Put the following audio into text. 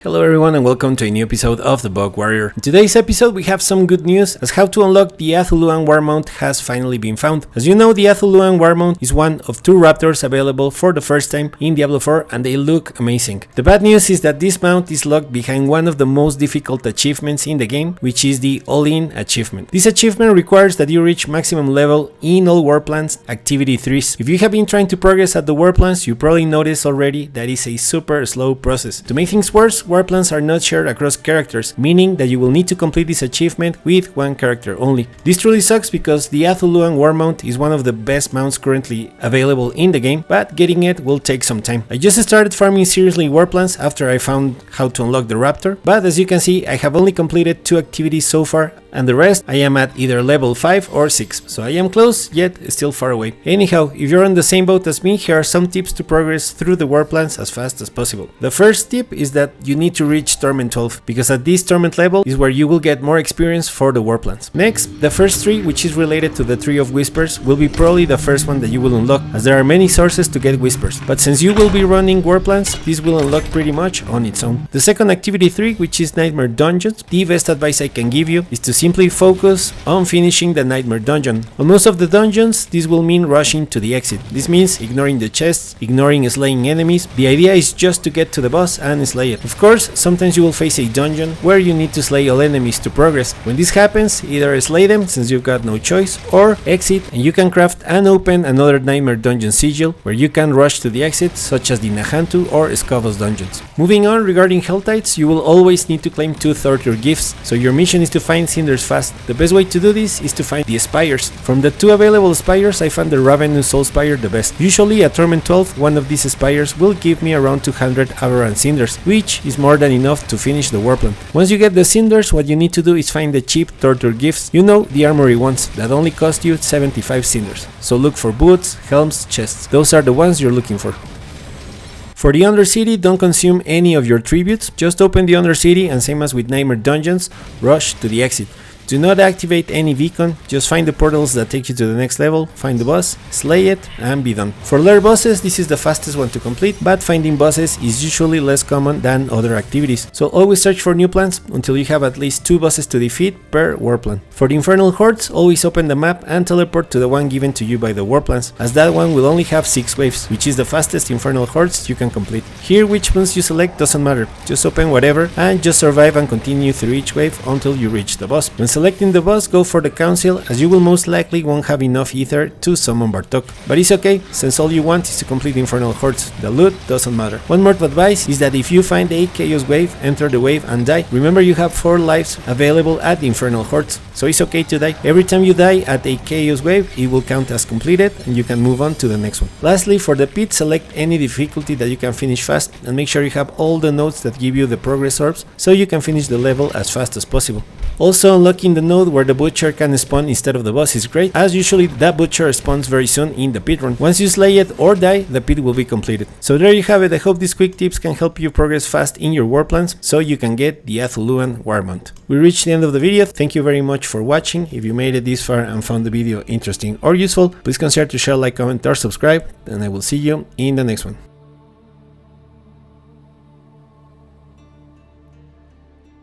Hello everyone and welcome to a new episode of The Bug Warrior. In today's episode we have some good news as how to unlock the Athuluan War Mount has finally been found. As you know, the Athuluan War Mount is one of two Raptors available for the first time in Diablo 4 and they look amazing. The bad news is that this mount is locked behind one of the most difficult achievements in the game, which is the All-In achievement. This achievement requires that you reach maximum level in all war plans activity 3s. If you have been trying to progress at the war plans, you probably noticed already that it's a super slow process. To make things worse, war plans are not shared across characters, meaning that you will need to complete this achievement with one character only. This truly sucks because the Athuluan War Mount is one of the best mounts currently available in the game, but getting it will take some time. I just started farming seriously war plans after I found how to unlock the Raptor, but as you can see I have only completed 2 activities so far and the rest I am at either level 5 or 6, so I am close yet still far away. Anyhow, if you're on the same boat as me, here are some tips to progress through the war plans as fast as possible. The first tip is that you need to reach Torment 12, because at this Torment level is where you will get more experience for the war plans. Next, the first tree, which is related to the Tree of Whispers, will be probably the first one that you will unlock, as there are many sources to get whispers, but since you will be running war plans, this will unlock pretty much on its own. The second activity 3, which is Nightmare Dungeons, the best advice I can give you is to simply focus on finishing the Nightmare Dungeon. On most of the dungeons, this will mean rushing to the exit. This means ignoring the chests, ignoring slaying enemies. The idea is just to get to the boss and slay it. Of course, sometimes you will face a dungeon where you need to slay all enemies to progress. When this happens, either slay them since you've got no choice, or exit and you can craft and open another Nightmare Dungeon sigil where you can rush to the exit, such as the Nahantu or Scavos dungeons. Moving on, regarding Helltides, you will always need to claim 2 Torture gifts, so your mission is to find cinders fast. The best way to do this is to find the spires. From the 2 available spires, I found the Ravenous Soul Spire the best. Usually at Torment 12, one of these spires will give me around 200 Aberrant Cinders, which is more than enough to finish the war plan. Once you get the cinders, what you need to do is find the cheap torture gifts, you know, the armory ones that only cost you 75 cinders. So look for boots, helms, chests. Those are the ones you're looking for. For the Undercity, don't consume any of your tributes, just open the Undercity and same as with Nightmare Dungeons, rush to the exit. Do not activate any beacon, just find the portals that take you to the next level, find the boss, slay it, and be done. For lair bosses, this is the fastest one to complete, but finding bosses is usually less common than other activities, so always search for new plans until you have at least 2 bosses to defeat per war plan. For the Infernal Hordes, always open the map and teleport to the one given to you by the war plans, as that one will only have 6 waves, which is the fastest Infernal Hordes you can complete. Here, which ones you select doesn't matter, just open whatever and just survive and continue through each wave until you reach the boss. When selecting the boss, go for the council, as you will most likely won't have enough ether to summon Bartok. But it's okay, since all you want is to complete Infernal Hordes, the loot doesn't matter. One more advice is that if you find a Chaos Wave, enter the wave and die. Remember, you have 4 lives available at the Infernal Hordes, so it's okay to die. Every time you die at a Chaos Wave, it will count as completed and you can move on to the next one. Lastly, for the pit, select any difficulty that you can finish fast and make sure you have all the nodes that give you the progress orbs so you can finish the level as fast as possible. Also, unlocking the node where the butcher can spawn instead of the boss is great, as usually that butcher spawns very soon in the pit run. Once you slay it or die, the pit will be completed. So there you have it. I hope these quick tips can help you progress fast in your war plans so you can get the Athuluan War Mount. We reached the end of the video. Thank you very much for watching. If you made it this far and found the video interesting or useful, please consider to share, like, comment or subscribe, and I will see you in the next one.